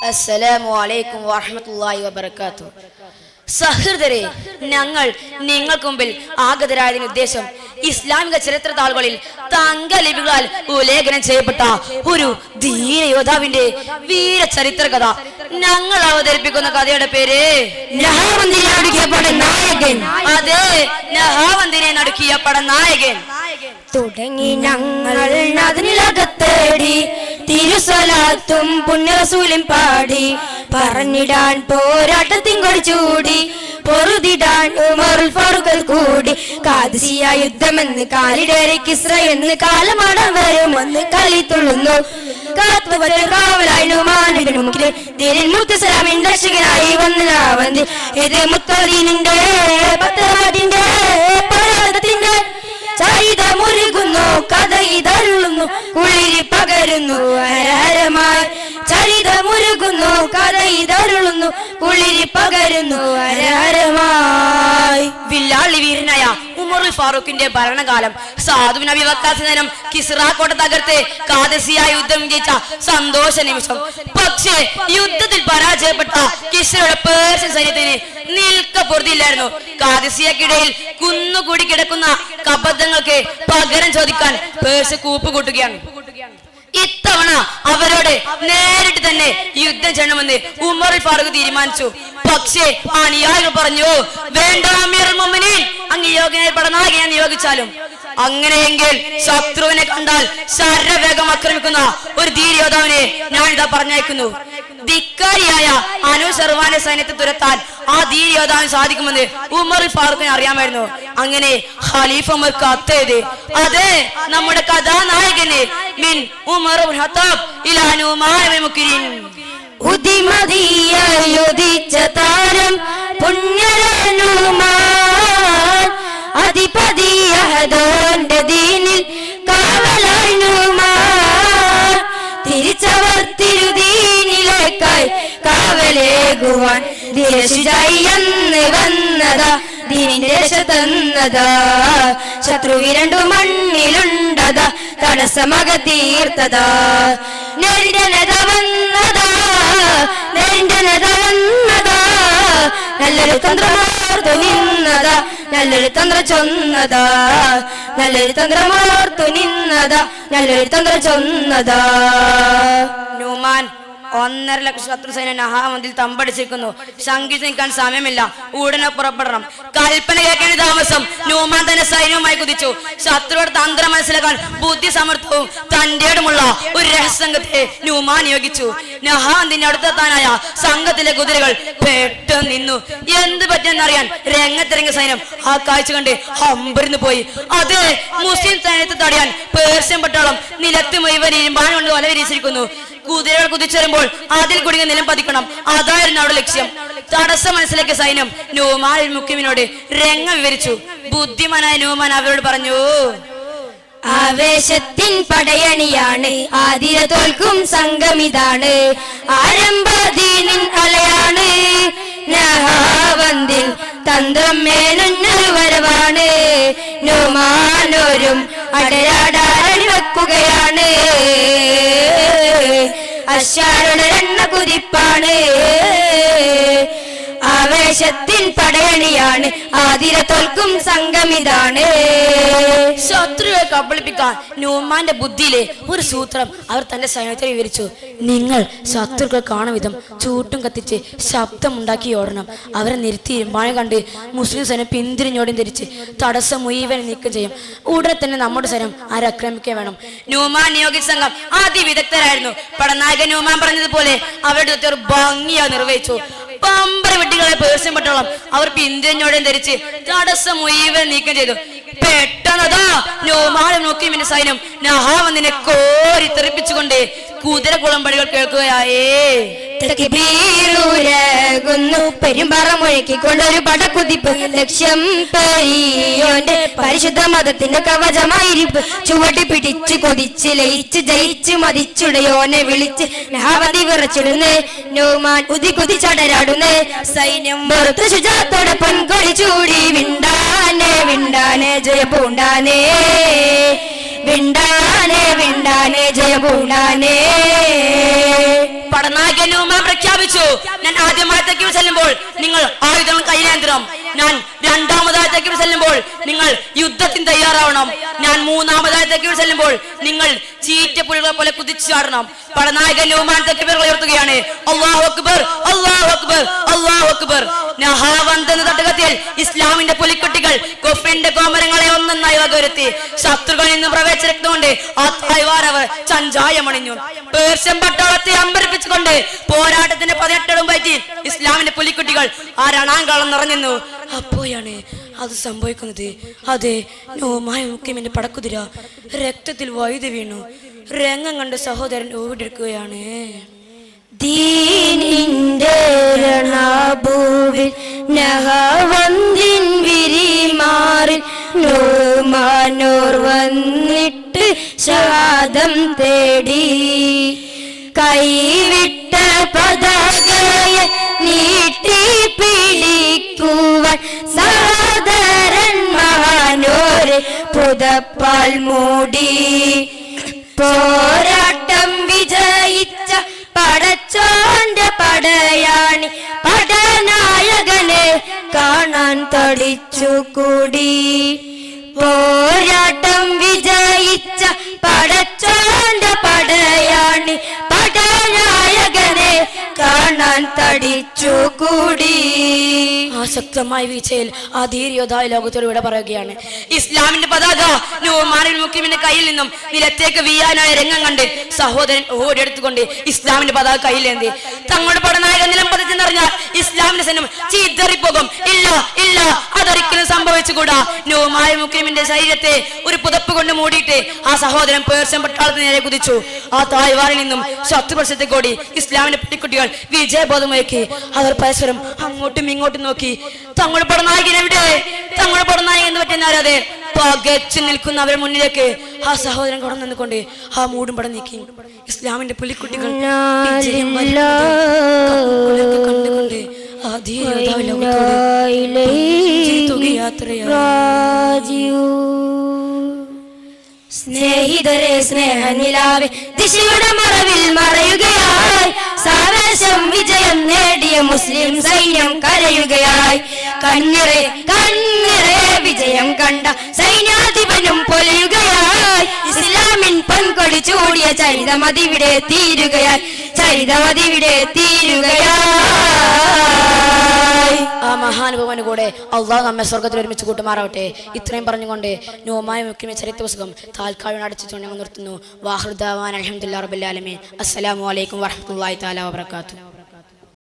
അസ്സലാമു അലൈക്കും വറഹ്മത്തുള്ളാഹി വബറകാതുഹു. സഹൃദരെ, ഞങ്ങൾ നിങ്ങൾക്ക് മുമ്പിൽ ആഗതരായതിന് ഉദ്ദേശം ഇസ്ലാമിക ചരിത്ര താളുകളിൽ തങ്കലിപികളാൽ ഉല്ലേഖനം ചെയ്യപ്പെട്ട ഒരു ധീര യോദ്ധാവിന്റെ വീര ചരിത്ര കഥ. ഞങ്ങൾ അവതരിപ്പിക്കുന്ന കഥയുടെ പേര് നഹാവന്തിനെ നടുക്കിയ പടനായകൻ. അതെ, നഹാവന്തിനെ നടുക്കിയ പടനായകൻ. തുടങ്ങി ഞങ്ങൾ അതിനിലകത്തേടി തിരുസലാത്തും പുണ്യറസൂലും പാടി പറഞ്ഞിടാൻ പോരാട്ടത്തിങ്കൊടി ചൂടി പൊറുതിടാൻ ഉമറുൽ ഫാറൂഖ് കൂടി ഖാദിസിയ യുദ്ധമെന്ന് കാലിടേറി കിസ്ര എന്ന് കാലമാടാൻ വരുമെന്ന് കളി തുള്ളുന്നു കാവലായി രക്ഷകനായി വന്ന നാവന്തി ഇത് മുത്തദീനിന്റെ പത്തനാട്ടിന്റെ പോരാട്ടത്തിന്റെ ചരിതമുരുകുന്നു കഥ ഇതള്ളുന്നു കുളിരി പകരുന്നു ഹരഹരമായി ചരിതമുരുകുന്നു കഥ ഇതള്ളുന്നു കുളിരി പകരുന്നു ഹരഹരമായി. വില്ലാളി വീരനായ ഉമറുൽ ഫാറൂഖിന്റെ ഭരണകാലം സാദ് ബിൻ അബി വക്കാസ് നേരം കിസ്റ കോട്ട തകർത്ത് ഖാദിസിയ യുദ്ധം വിജയിച്ച സന്തോഷ നിമിഷം. പക്ഷേ യുദ്ധത്തിൽ പരാജയപ്പെട്ട കിസ്റയുടെ പേർഷ്യൻ സൈന്യത്തിന് നിൽക്ക പൊറുതിയില്ലായിരുന്നു. ഖാദിസിയക്കിടയിൽ കുന്നുകൂടി കിടക്കുന്ന കബദ്ധങ്ങൾക്ക് പകരം ചോദിക്കാൻ പേർഷ്യ കൂട്ടുകയാണ്. ഇത്തവണ അവരോട് നേരിട്ട് തന്നെ യുദ്ധം ചെയ്യണമെന്ന് ഉമറുൽ ഫാറൂഖ് തീരുമാനിച്ചു. പക്ഷേ അനുയായികൾ പറഞ്ഞു, വേണ്ട അമീറുൽ മുഅ്മിനീൻ, അങ്ങ് യോഗ്യനായ പടനായകനെ നിയോഗിച്ചാലും. അങ്ങനെയെങ്കിൽ ശത്രുവിനെ കണ്ടാൽ ശരവേഗം ആക്രമിക്കുന്ന ഒരു ധീരയോദ്ധാവിനെ ഞാനിതാ പറഞ്ഞയക്കുന്നു. ധിക്കാരിയായ അനു ശർവാന്റെ സൈന്യത്തെ തുരത്താൻ ആ ധീരയോദ്ധാവിന് സാധിക്കുമെന്ന് ഉമറുൽ ഫാറൂഖിനെ അറിയാമായിരുന്നു. അങ്ങനെ ഖലീഫ ഉമർ കത്തെഴുതി. അതെ, നമ്മുടെ കഥാനായകന് മിൻ ഉമർ ഇബ്നു ഖത്താബ് ഇലാ നുമാൻ ഇബ്നു മുക്കിരിൻ. ഉദിച്ച താരം പുണ്യനുമാൻ അധിപതിയഹദോന്റെ ദീനിൽ കാവലായി നുമാൻ തിരിച്ചവർ തിരുദീനിലേക്കായി കാവലേകുവാൻ ധീരശുചായി എന്ന് വന്നതാ ദീനിന്റെ രക്ഷ തന്നതാ ശത്രു വിരണ്ടു മണ്ണിലുണ്ടതാ തടസ്സമക തീർത്തതാ നേരിടനത വന്നതാ നേരിടനത വന്നതാ നല്ലൊരു തന്ത്രമോർത്തു നിന്നതാ നല്ലൊരു തന്ത്ര ചൊന്നതാ നല്ലൊരു തന്ത്രമോർത്തു നിന്നതാ നല്ലൊരു തന്ത്ര ചൊന്നതാ. നുമാൻ 1.5 ലക്ഷം ശത്രു സൈന്യം നഹാവന്തിൽ തമ്പടിച്ചിരിക്കുന്നു. ശങ്കിച്ച് നിൽക്കാൻ സമയമില്ല, ഉടനെ പുറപ്പെടണം. കൽപ്പന കേൾക്കേണ്ട താമസം നുമാൻ തന്നെ സൈന്യവുമായി കുതിച്ചു. ശത്രുവിടെ തന്ത്രം മനസ്സിലാക്കാൻ ബുദ്ധി സമർത്ഥവും തന്റേടുമുള്ള ഒരു രഹസ്യസംഘത്തെ നുമാൻ നിയോഗിച്ചു. നഹാവന്തിന്റെ അടുത്തെത്താനായ സംഘത്തിലെ കുതിരകൾ പെട്ടെന്ന് നിന്നു. എന്ത് പറ്റിയെന്നറിയാൻ രംഗത്തിറങ്ങിയ സൈന്യം ആ കാഴ്ച കണ്ട് ഹമ്പരന്ന് പോയി. അത് മുസ്ലിം സൈന്യത്തെ തടയാൻ പേർഷ്യൻ പട്ടാളം നിലത്ത് മുഴുവൻ ഇരുമ്പാൻ കൊണ്ട് വല വിരിച്ചിരിക്കുന്നു. കുതിരകൾ കുതിച്ചേരുമ്പോൾ അതിൽ കുടുങ്ങി നിലം പതിക്കണം, അതായിരുന്നു അവിടെ ലക്ഷ്യം. തടസ്സം മനസ്സിലാക്കിയ സൈന്യം നുമാൻ മുക്കിമിനോട് രംഗം വിവരിച്ചു. ബുദ്ധിമാനായ നുമാൻ അവരോട് പറഞ്ഞു, ആവേശത്തിൻ പടയണിയാണ് ആതിര തോൽക്കും സംഘമിതാണ് ആരംഭദീനിൻ അലയാണ് നഹാവന്തിൽ തന്ത്രം മേലുന്നൊരു വരവാണ് നുമാനോരും അടരാടാടി വെക്കുകയാണ് അശ്വാരുടെ എണ്ണ കുതിപ്പാണ് ആവേശത്തിൻ പടയണിയാണ് ആതിര തോൽക്കും സംഘമിതാണ്. ശത്രുവെ കബളിപ്പിക്കാൻ നുമാന്റെ ബുദ്ധിയിലെ ഒരു സൂത്രം അവർ തന്റെ സൈന്യത്തെ വിവരിച്ചു. നിങ്ങൾ ശത്രുക്കൾ കാണും വിധം ചൂട്ടും കത്തിച്ച് ശബ്ദമുണ്ടാക്കി ഓടണം. അവരെ നിരത്തി ഇരുമ്പാഴം കണ്ട് മുസ്ലിം സൈന്യം പിന്തിരിഞ്ഞോടും ധരിച്ച് തടസ്സം മുഴുവൻ നീക്കം ചെയ്യും. ഉടനെ തന്നെ നമ്മുടെ സൈന്യം ആക്രമിക്കാൻ വേണം. നുമാൻ നിയോഗിച്ച സംഘം അതിവിദഗ്ധരായിരുന്നു. പടനായകൻ നുമാൻ പറഞ്ഞതുപോലെ അവരുടെ ഒരു ഭംഗിയായി നിർവഹിച്ചു. പമ്പര വെട്ടികളെ പേർഷ്യൻ പട്ടാളം അവർ പിന്തിരിഞ്ഞോടും ധരിച്ച് തടസ്സം മുഴുവൻ നീക്കം ചെയ്തു. പെട്ടെന്നതാ നുമാൻ മുക്കിമിന്റെ സൈന്യം നഹാവന്തിനെ കോരി തെറിപ്പിച്ചുകൊണ്ട് കുതിര കുളമ്പടികൾ കേൾക്കുകയായേ. പെരുമ്പാറ മുഴക്കിക്കൊണ്ടൊരു പടക്കുതിപ്പ് ലക്ഷ്യം പെരിയോന്റെ പരിശുദ്ധ മതത്തിന്റെ കവചമായിരിപ്പ് ചുവട്ടി പിടിച്ച് കൊതിച്ച് ലയിച്ച് ജയിച്ച് മതിച്ചുടയോനെ വിളിച്ച് നഹാവന്തി വിറച്ചിടുന്നേ നുമാൻ ഉതി കുതിച്ചടരാടുന്നേ സൈന്യം വെറുത്ത ശുചാത്തോടെ പൊൻകൊടി ചൂടി വിണ്ടാനെ വിണ്ടാനെ ജയ പൂണ്ടാനേ വിണ്ടാനെ വിണ്ടാനെ ജയപൂണ്ടാനെ. പടനായകൻ നൂമാൻ പ്രഖ്യാപിച്ചു, ഞാൻ ആദ്യമായി തക്ബീർ ചെല്ലുമ്പോൾ നിങ്ങൾ ആയുധം കൈലേന്തരം, ഞാൻ രണ്ടാമതായി തക്ബീർ ചെല്ലുമ്പോൾ നിങ്ങൾ യുദ്ധത്തിന് തയ്യാറാവണം, ഞാൻ മൂന്നാമതായി തക്ബീർ ചെല്ലുമ്പോൾ നിങ്ങൾ ചീറ്റപ്പുലികളെ പോലെ കുതിച്ചു ചാടണം. പടനായകൻ നൂമാൻ തക്ബീർ ഉയർത്തുകയാണ്. അല്ലാഹു അക്ബർ, അല്ലാഹു അക്ബർ, അല്ലാഹു അക്ബർ. നഹാവന്ത് എന്ന തട്ടകത്തിൽ ഇസ്ലാമിന്റെ പുലിക്കുട്ടികൾ കുഫ്രിന്റെ കോമരങ്ങളെ ഒന്നൊന്നായി വകവരുത്തി. ശത്രുക്കളിൽ നിന്ന് പ്രവേശിച്ചുകൊണ്ട് ആ തായ്വാരവർ ചഞ്ചായമണിഞ്ഞു. പേർഷ്യൻ പട്ടാളത്തെ അമ്പരപ്പിച്ചുകൊണ്ട് പോരാട്ടത്തിന്റെ 18 പറ്റി ഇസ്ലാമിന്റെ പുലിക്കുട്ടികൾ ആ രണാങ്കാളം നിറഞ്ഞു. അപ്പോഴാണ് അത് സംഭവിക്കുന്നത്. അതെ, നോമായ മുക്കിമിന്റെ പടക്കുതിര രക്തത്തിൽ വഴുതി വീണു. രംഗം കണ്ട് സഹോദരൻ ഓടിയെടുക്കുകയാണ്. ദീനിന്റെ രണഭൂവിൽ നഹവന്തിൻ വിരിമാറിൽ നൂമാനോർ വന്നിട്ട് ശാദം തേടി. കൈവിട്ട പതാകയെ നീട്ടി പിടിക്കുവാൻ സഹോദരൻ മഹാനോരെ പുതപ്പാൽ മൂടി. പോരാട്ടം വിജയിച്ച പടച്ചോന്റെ പടയാണി പടനായകനെ കാണാൻ തടിച്ചുകൂടി. പോരാട്ടം വിജയിച്ച പടച്ചോന്റെ പടയാണി പടനായകനെ കാണാൻ തടിച്ചുകൂടി. ആസക്തമായ വീഴ്ചയിൽ ആ ധീരയോധായ ലോകത്തോട് ഇവിടെ പറയുകയാണ്. ഇസ്ലാമിന്റെ പതാക നൂമാനിൽ മുക്കിമിന്റെ കയ്യിൽ നിന്നും നിലത്തേക്ക് വീഴാനായ രംഗം കണ്ട് സഹോദരൻ ഓടിയെടുത്തുകൊണ്ട് ഇസ്ലാമിന്റെ പതാക കയ്യിലേന്തി. തങ്ങളുടെ പടനായകൻ നിലം പതിച്ചെന്നറിഞ്ഞാൽ ഇസ്ലാമിന്റെ സൈന്യം ചീത്തറിപ്പോകും. ഇല്ല ഇല്ല, അതൊരിക്കലും സംഭവിച്ചുകൂടാ. നൂമായ മുക്കിമിന്റെ ശരീരത്തെ ഒരു പുതപ്പ് കൊണ്ട് മൂടിയിട്ട് ആ സഹോദരൻ പേർഷ്യൻ പട്ടാളത്തിന് നേരെ കുതിച്ചു. ആ തായ്വാനിൽ നിന്നും ശത്രുപക്ഷത്തേക്ക് ഓടി ഇസ്ലാമിന്റെ പെട്ടിക്കുട്ടികൾ വിജയബോധമയക്കി. അവർ പരസ്പരം അങ്ങോട്ടും ഇങ്ങോട്ടും നോക്കി. തങ്ങളുടെ പടനായകൻ എവിടെ? തങ്ങളുടെ പടനായകൻ എന്ന് പറ്റുന്നാരതെ പകച്ചു നിൽക്കുന്ന അവരുടെ മുന്നിലേക്ക് ആ സഹോദരൻ കടന്നു നിന്നുകൊണ്ട് ആ മൂടും പടം നീക്കി. ഇസ്ലാമിന്റെ പുലിക്കുട്ടികൾ കണ്ടുകൊണ്ട് ആ സ്നേഹിതരെ സ്നേഹനിലാവെ ദിശയുടെ മറവിൽ മറയുകയായി. സാവേശം വിജയം നേടിയ മുസ്ലിം സൈന്യം കരയുകയായി. കണ്ണിറെ കണ്ണിറെ വിജയം കണ്ട സൈന്യാധിപനും പൊലിയുകയായി. ഇസ്ലാമിൻ പൊൻകൊടി ചൂടിയ ചരിതമതിവിടെ തീരുകയായി. ചരിതമതിവിടെ തീരുകയായി. ആ മഹാനുഭവന് കൂടെ അള്ളാഹു നമ്മെ സ്വർഗത്തിൽ ഒരുമിച്ച് കൂട്ടുമാറാവട്ടെ. ഇത്രയും പറഞ്ഞുകൊണ്ട് നോമായ മുഖ്യമ ചരിത്ര പുസ്തകം താൽക്കാലികം അടച്ചിട്ട് ഞങ്ങൾ നിർത്തുന്നു. വാഹൃദാവാൻ അൽഹംദുലില്ലാഹി റബ്ബിൽ ആലമീൻ. അസ്സലാമു അലൈക്കും വറഹ്മത്തുള്ളാഹി തആല വബറകാതുഹു.